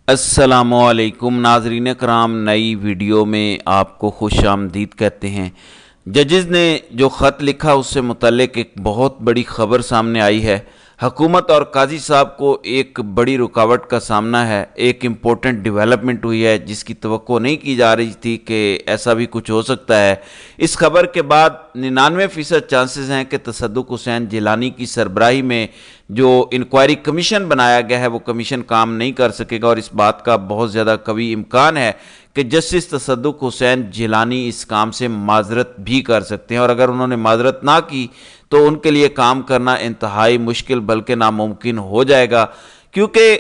السلام علیکم ناظرین کرام، نئی ویڈیو میں آپ کو خوش آمدید کہتے ہیں۔ ججز نے جو خط لکھا اس سے متعلق ایک بہت بڑی خبر سامنے آئی ہے۔ حکومت اور قاضی صاحب کو ایک بڑی رکاوٹ کا سامنا ہے۔ ایک امپورٹنٹ ڈیولپمنٹ ہوئی ہے جس کی توقع نہیں کی جا رہی تھی کہ ایسا بھی کچھ ہو سکتا ہے۔ اس خبر کے بعد 99% چانسز ہیں کہ تصدق حسین جیلانی کی سربراہی میں جو انکوائری کمیشن بنایا گیا ہے وہ کمیشن کام نہیں کر سکے گا، اور اس بات کا بہت زیادہ قوی امکان ہے کہ جسٹس تصدق حسین جیلانی اس کام سے معذرت بھی کر سکتے ہیں، اور اگر انہوں نے معذرت نہ کی تو ان کے لیے کام کرنا انتہائی مشکل بلکہ ناممکن ہو جائے گا، کیونکہ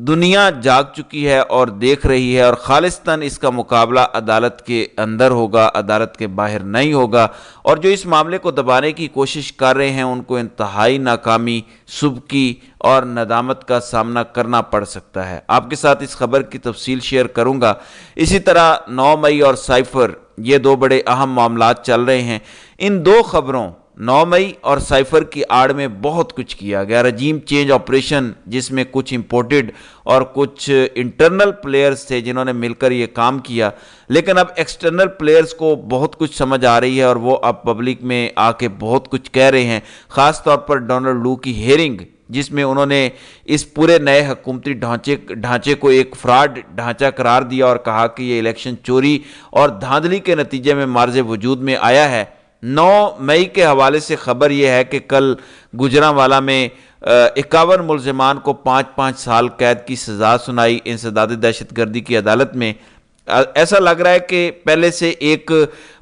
دنیا جاگ چکی ہے اور دیکھ رہی ہے، اور خالصتاً اس کا مقابلہ عدالت کے اندر ہوگا، عدالت کے باہر نہیں ہوگا، اور جو اس معاملے کو دبانے کی کوشش کر رہے ہیں ان کو انتہائی ناکامی، سبکی اور ندامت کا سامنا کرنا پڑ سکتا ہے۔ آپ کے ساتھ اس خبر کی تفصیل شیئر کروں گا۔ اسی طرح 9 مئی اور سائفر، یہ دو بڑے اہم معاملات چل رہے ہیں۔ ان دو خبروں 9 مئی اور سائفر کی آڑ میں بہت کچھ کیا گیا۔ رجیم چینج آپریشن جس میں کچھ امپورٹڈ اور کچھ انٹرنل پلیئرز تھے جنہوں نے مل کر یہ کام کیا، لیکن اب ایکسٹرنل پلیئرز کو بہت کچھ سمجھ آ رہی ہے اور وہ اب پبلک میں آ کے بہت کچھ کہہ رہے ہیں، خاص طور پر ڈونلڈ لو کی ہیئرنگ جس میں انہوں نے اس پورے نئے حکومتی ڈھانچے کو ایک فراڈ ڈھانچہ قرار دیا اور کہا کہ یہ الیکشن چوری اور دھاندلی کے نتیجے میں معرض وجود میں آیا ہے۔ 9 مئی کے حوالے سے خبر یہ ہے کہ کل گوجرانوالہ میں 51 ملزمان کو 5-5 سال قید کی سزا سنائی انسداد دہشت گردی کی عدالت میں۔ ایسا لگ رہا ہے کہ پہلے سے ایک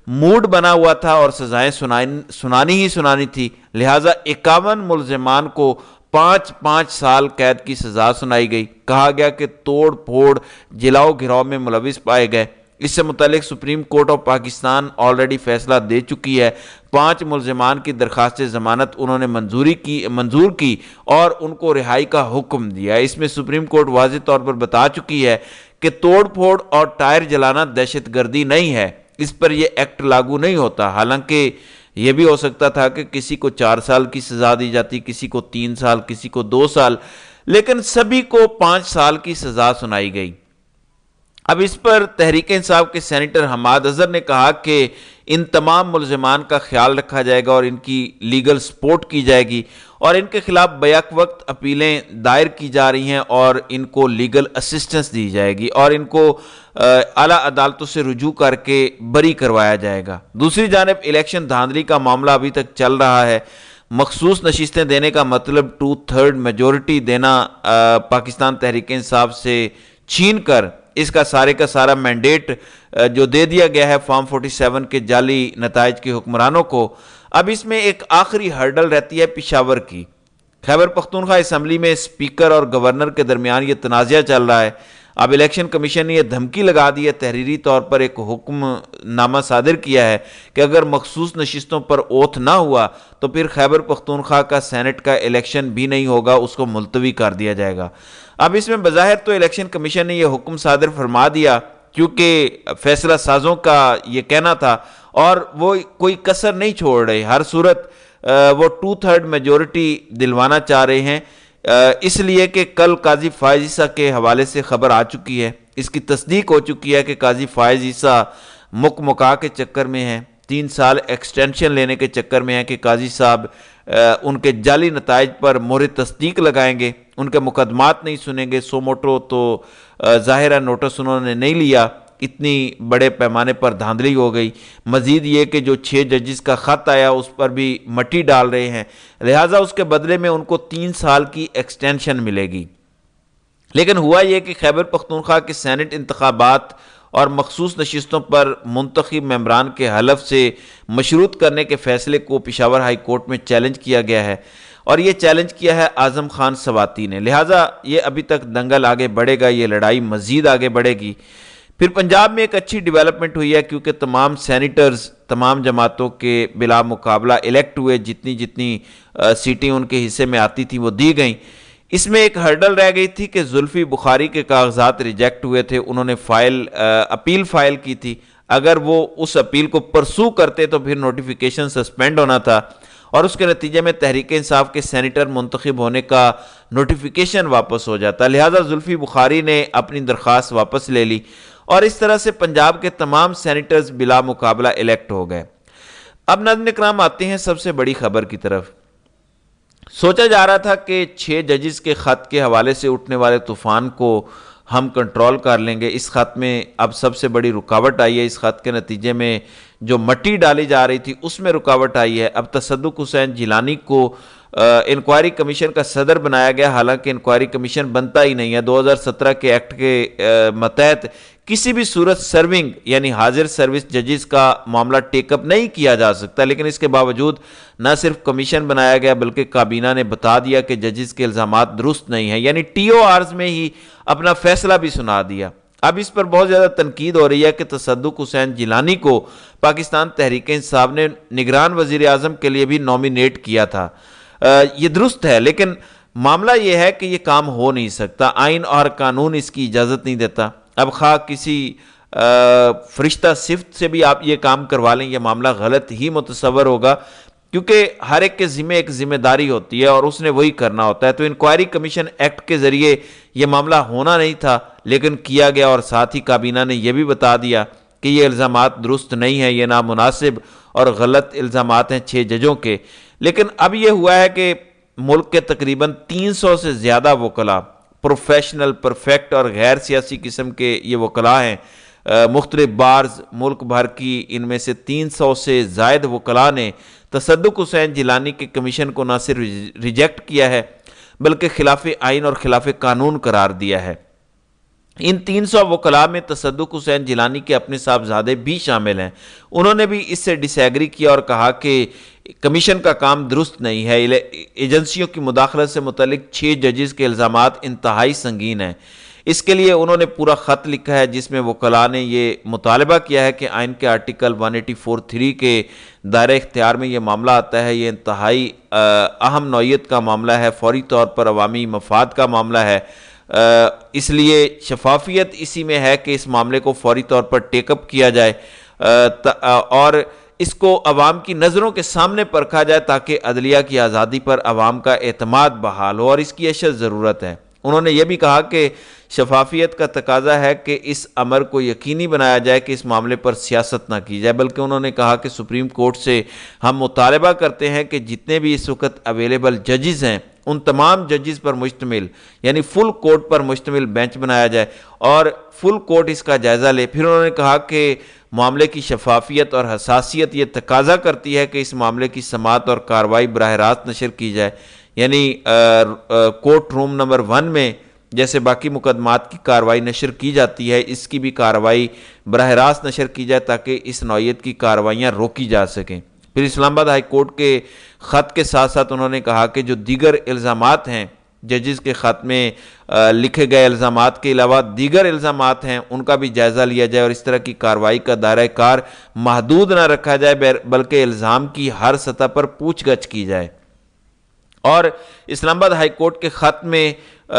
موڈ بنا ہوا تھا اور سزائیں سنانی تھی، لہٰذا 51 ملزمان کو 5-5 سال قید کی سزا سنائی گئی۔ کہا گیا کہ توڑ پھوڑ جلاؤ گھراؤ میں ملوث پائے گئے۔ اس سے متعلق supreme court of Pakistan already فیصلہ دے چکی ہے۔ 5 ملزمان کی درخواست ضمانت انہوں نے منظور کی اور ان کو رہائی کا حکم دیا۔ اس میں سپریم کورٹ واضح طور پر بتا چکی ہے کہ توڑ پھوڑ اور ٹائر جلانا دہشت گردی نہیں ہے، اس پر یہ ایکٹ لاگو نہیں ہوتا۔ حالانکہ یہ بھی ہو سکتا تھا کہ کسی کو 4 سال کی سزا دی جاتی، کسی کو 3 سال، کسی کو 2 سال، لیکن سبھی کو 5 سال کی سزا سنائی گئی۔ اب اس پر تحریک انصاف کے سینیٹر حماد اظہر نے کہا کہ ان تمام ملزمان کا خیال رکھا جائے گا اور ان کی لیگل سپورٹ کی جائے گی، اور ان کے خلاف بیک وقت اپیلیں دائر کی جا رہی ہیں اور ان کو لیگل اسسٹنس دی جائے گی اور ان کو اعلیٰ عدالتوں سے رجوع کر کے بری کروایا جائے گا۔ دوسری جانب الیکشن دھاندلی کا معاملہ ابھی تک چل رہا ہے۔ مخصوص نشستیں دینے کا مطلب 2/3 میجورٹی دینا پاکستان تحریک انصاف سے چھین کر اس کا سارا مینڈیٹ جو دے دیا گیا ہے فارم 47 کے جعلی نتائج کے حکمرانوں کو۔ اب اس میں ایک آخری ہرڈل رہتی ہے پشاور کی۔ خیبر پختونخوا اسمبلی میں اسپیکر اور گورنر کے درمیان یہ تنازعہ چل رہا ہے۔ اب الیکشن کمیشن نے یہ دھمکی لگا دی ہے، تحریری طور پر ایک حکم نامہ صادر کیا ہے کہ اگر مخصوص نشستوں پر اوتھ نہ ہوا تو پھر خیبر پختونخوا کا سینٹ کا الیکشن بھی نہیں ہوگا، اس کو ملتوی کر دیا جائے گا۔ اب اس میں بظاہر تو الیکشن کمیشن نے یہ حکم صادر فرما دیا کیونکہ فیصلہ سازوں کا یہ کہنا تھا، اور وہ کوئی کسر نہیں چھوڑ رہے۔ ہر صورت وہ 2/3 میجورٹی دلوانا چاہ رہے ہیں، اس لیے کہ کل قاضی فائز عیسیٰ کے حوالے سے خبر آ چکی ہے، اس کی تصدیق ہو چکی ہے کہ قاضی فائز عیسیٰ مکا کے چکر میں ہیں، 3 سال ایکسٹینشن لینے کے چکر میں ہیں کہ قاضی صاحب ان کے جعلی نتائج پر مہر تصدیق لگائیں گے، ان کے مقدمات نہیں سنیں گے۔ سو موٹو تو ظاہرہ نوٹس انہوں نے نہیں لیا، اتنی بڑے پیمانے پر دھاندلی ہو گئی۔ مزید یہ کہ جو 6 ججز کا خط آیا اس پر بھی مٹی ڈال رہے ہیں، لہٰذا اس کے بدلے میں ان کو 3 سال کی ایکسٹینشن ملے گی۔ لیکن ہوا یہ کہ خیبر پختونخوا کے سینٹ انتخابات اور مخصوص نشستوں پر منتخب ممبران کے حلف سے مشروط کرنے کے فیصلے کو پشاور ہائی کورٹ میں چیلنج کیا گیا ہے، اور یہ چیلنج کیا ہے اعظم خان سواتی نے، لہٰذا یہ ابھی تک دنگل آگے بڑھے گا، یہ لڑائی مزید آگے بڑھے گی۔ پھر پنجاب میں ایک اچھی ڈیولپمنٹ ہوئی ہے کیونکہ تمام سینیٹرز تمام جماعتوں کے بلا مقابلہ الیکٹ ہوئے، جتنی سیٹیں ان کے حصے میں آتی تھیں وہ دی گئیں۔ اس میں ایک ہرڈل رہ گئی تھی کہ زلفی بخاری کے کاغذات ریجیکٹ ہوئے تھے، انہوں نے اپیل فائل کی تھی، اگر وہ اس اپیل کو پرسو کرتے تو پھر نوٹیفیکیشن سسپینڈ ہونا تھا، اور اس کے نتیجے میں تحریک انصاف کے سینیٹر منتخب ہونے کا نوٹیفیکیشن واپس ہو جاتا. لہٰذا زلفی بخاری نے اپنی درخواست واپس لے لی اور اس طرح سے پنجاب کے تمام سینیٹرز بلا مقابلہ الیکٹ ہو گئے. اب ناظرین کرام آتے ہیں سب سے بڑی خبر کی طرف. سوچا جا رہا تھا کہ 6 ججز کے خط کے حوالے سے اٹھنے والے طوفان کو ہم کنٹرول کر لیں گے. اس خط میں اب سب سے بڑی رکاوٹ آئی ہے. اس خط کے نتیجے میں جو مٹی ڈالی جا رہی تھی اس میں رکاوٹ آئی ہے. اب تصدق حسین جیلانی کو انکوائری کمیشن کا صدر بنایا گیا، حالانکہ انکوائری کمیشن بنتا ہی نہیں ہے. 2017 کے ایکٹ کے متحد کسی بھی صورت سرونگ یعنی حاضر سروس ججز کا معاملہ ٹیک اپ نہیں کیا جا سکتا، لیکن اس کے باوجود نہ صرف کمیشن بنایا گیا بلکہ کابینہ نے بتا دیا کہ ججز کے الزامات درست نہیں ہیں، یعنی ٹی او آرز میں ہی اپنا فیصلہ بھی سنا دیا. اب اس پر بہت زیادہ تنقید ہو رہی ہے کہ تصدق حسین جیلانی کو پاکستان تحریک انصاف نے نگران وزیر اعظم کے لیے بھی نومینیٹ کیا تھا. یہ درست ہے، لیکن معاملہ یہ ہے کہ یہ کام ہو نہیں سکتا، آئین اور قانون اس کی اجازت نہیں دیتا. اب خواہ کسی فرشتہ صفت سے بھی آپ یہ کام کروا لیں، یہ معاملہ غلط ہی متصور ہوگا، کیونکہ ہر ایک کے ذمہ ایک ذمہ داری ہوتی ہے اور اس نے وہی کرنا ہوتا ہے. تو انکوائری کمیشن ایکٹ کے ذریعے یہ معاملہ ہونا نہیں تھا، لیکن کیا گیا، اور ساتھ ہی کابینہ نے یہ بھی بتا دیا کہ یہ الزامات درست نہیں ہیں، یہ نامناسب اور غلط الزامات ہیں 6 ججوں کے. لیکن اب یہ ہوا ہے کہ ملک کے تقریباً 300 سے زیادہ وکلاء، پروفیشنل، پرفیکٹ اور غیر سیاسی قسم کے یہ وکلاء ہیں، مختلف بارز ملک بھر کی، ان میں سے 300 سے زائد وکلاء نے تصدق حسین جیلانی کے کمیشن کو نہ صرف ریجیکٹ کیا ہے بلکہ خلاف آئین اور خلاف قانون قرار دیا ہے. ان 300 وکلاء میں تصدق حسین جیلانی کے اپنے صاحبزادے بھی شامل ہیں. انہوں نے بھی اس سے ڈس ایگری کیا اور کہا کہ کمیشن کا کام درست نہیں ہے. ایجنسیوں کی مداخلت سے متعلق 6 ججز کے الزامات انتہائی سنگین ہیں. اس کے لیے انہوں نے پورا خط لکھا ہے جس میں وکلاء نے یہ مطالبہ کیا ہے کہ آئین کے آرٹیکل 184(3) کے دائرہ اختیار میں یہ معاملہ آتا ہے. یہ انتہائی اہم نوعیت کا معاملہ ہے، فوری طور پر عوامی مفاد کا معاملہ ہے، اس لیے شفافیت اسی میں ہے کہ اس معاملے کو فوری طور پر ٹیک اپ کیا جائے اور اس کو عوام کی نظروں کے سامنے پرکھا جائے تاکہ عدلیہ کی آزادی پر عوام کا اعتماد بحال ہو، اور اس کی اشد ضرورت ہے. انہوں نے یہ بھی کہا کہ شفافیت کا تقاضا ہے کہ اس امر کو یقینی بنایا جائے کہ اس معاملے پر سیاست نہ کی جائے، بلکہ انہوں نے کہا کہ سپریم کورٹ سے ہم مطالبہ کرتے ہیں کہ جتنے بھی اس وقت اویلیبل ججز ہیں ان تمام ججز پر مشتمل یعنی فل کورٹ پر مشتمل بینچ بنایا جائے اور فل کورٹ اس کا جائزہ لے. پھر انہوں نے کہا کہ معاملے کی شفافیت اور حساسیت یہ تقاضا کرتی ہے کہ اس معاملے کی سماعت اور کارروائی براہ راست نشر کی جائے، یعنی کورٹ روم نمبر 1 میں جیسے باقی مقدمات کی کارروائی نشر کی جاتی ہے، اس کی بھی کارروائی براہ راست نشر کی جائے تاکہ اس نوعیت کی کارروائیاں روکی جا سکیں. پھر اسلام آباد ہائی کورٹ کے خط کے ساتھ ساتھ انہوں نے کہا کہ جو دیگر الزامات ہیں، ججز کے خط میں لکھے گئے الزامات کے علاوہ دیگر الزامات ہیں، ان کا بھی جائزہ لیا جائے اور اس طرح کی کارروائی کا دائرہ کار محدود نہ رکھا جائے بلکہ الزام کی ہر سطح پر پوچھ گچھ کی جائے. اور اسلام آباد ہائی کورٹ کے خط میں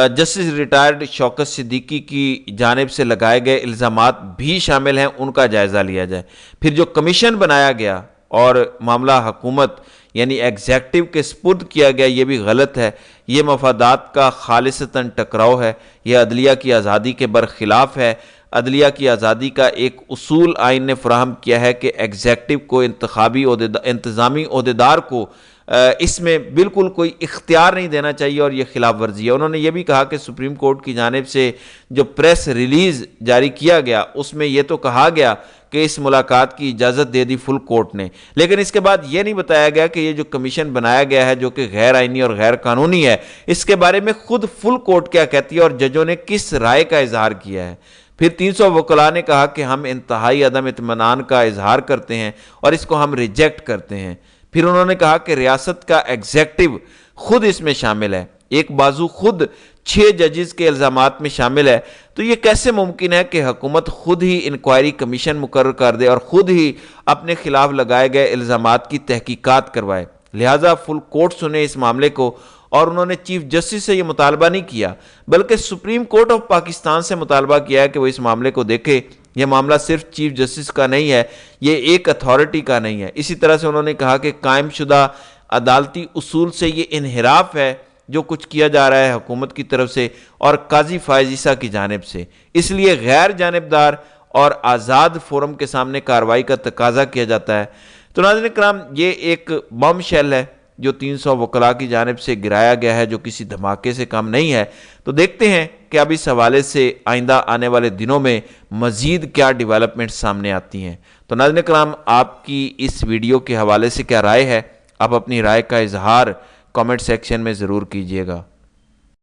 جسٹس ریٹائرڈ شوکت صدیقی کی جانب سے لگائے گئے الزامات بھی شامل ہیں، ان کا جائزہ لیا جائے. پھر جو کمیشن بنایا گیا اور معاملہ حکومت یعنی ایگزیکٹو کے سپرد کیا گیا، یہ بھی غلط ہے، یہ مفادات کا خالصتاً ٹکراؤ ہے، یہ عدلیہ کی آزادی کے برخلاف ہے. عدلیہ کی آزادی کا ایک اصول آئین نے فراہم کیا ہے کہ ایگزیکٹو کو انتظامی عہدیدار کو اس میں بالکل کوئی اختیار نہیں دینا چاہیے اور یہ خلاف ورزی ہے. انہوں نے یہ بھی کہا کہ سپریم کورٹ کی جانب سے جو پریس ریلیز جاری کیا گیا اس میں یہ تو کہا گیا کہ اس ملاقات کی اجازت دے دی فل کورٹ نے، لیکن اس کے بعد یہ نہیں بتایا گیا کہ یہ جو کمیشن بنایا گیا ہے جو کہ غیر آئینی اور غیر قانونی ہے، اس کے بارے میں خود فل کورٹ کیا کہتی ہے اور ججوں نے کس رائے کا اظہار کیا ہے. پھر 300 وکلاء نے کہا کہ ہم انتہائی عدم اطمینان کا اظہار کرتے ہیں اور اس کو ہم ریجیکٹ کرتے ہیں. پھر انہوں نے کہا کہ ریاست کا ایگزیکٹو خود اس میں شامل ہے، ایک بازو خود 6 ججز کے الزامات میں شامل ہے، تو یہ کیسے ممکن ہے کہ حکومت خود ہی انکوائری کمیشن مقرر کر دے اور خود ہی اپنے خلاف لگائے گئے الزامات کی تحقیقات کروائے. لہٰذا فل کورٹ سنے اس معاملے کو، اور انہوں نے چیف جسٹس سے یہ مطالبہ نہیں کیا بلکہ سپریم کورٹ آف پاکستان سے مطالبہ کیا ہے کہ وہ اس معاملے کو دیکھے. یہ معاملہ صرف چیف جسٹس کا نہیں ہے، یہ ایک اتھارٹی کا نہیں ہے. اسی طرح سے انہوں نے کہا کہ قائم شدہ عدالتی اصول سے یہ انحراف ہے جو کچھ کیا جا رہا ہے حکومت کی طرف سے اور قاضی فائز عیسیٰ کی جانب سے۔ اس لیے غیر جانبدار اور آزاد فورم کے سامنے کارروائی کا تقاضا کیا جاتا ہے۔ تو ناظرین کرام، یہ ایک بم شیل ہے جو 300 وکلاء کی جانب سے گرایا گیا ہے، جو کسی دھماکے سے کم نہیں ہے۔ تو دیکھتے ہیں کہ اب اس حوالے سے آئندہ آنے والے دنوں میں مزید کیا ڈیولپمنٹ سامنے آتی ہیں۔ تو ناظرین کرام، آپ کی اس ویڈیو کے حوالے سے کیا رائے ہے؟ آپ اپنی رائے کا اظہار کامنٹ سیکشن میں ضرور کیجیے گا۔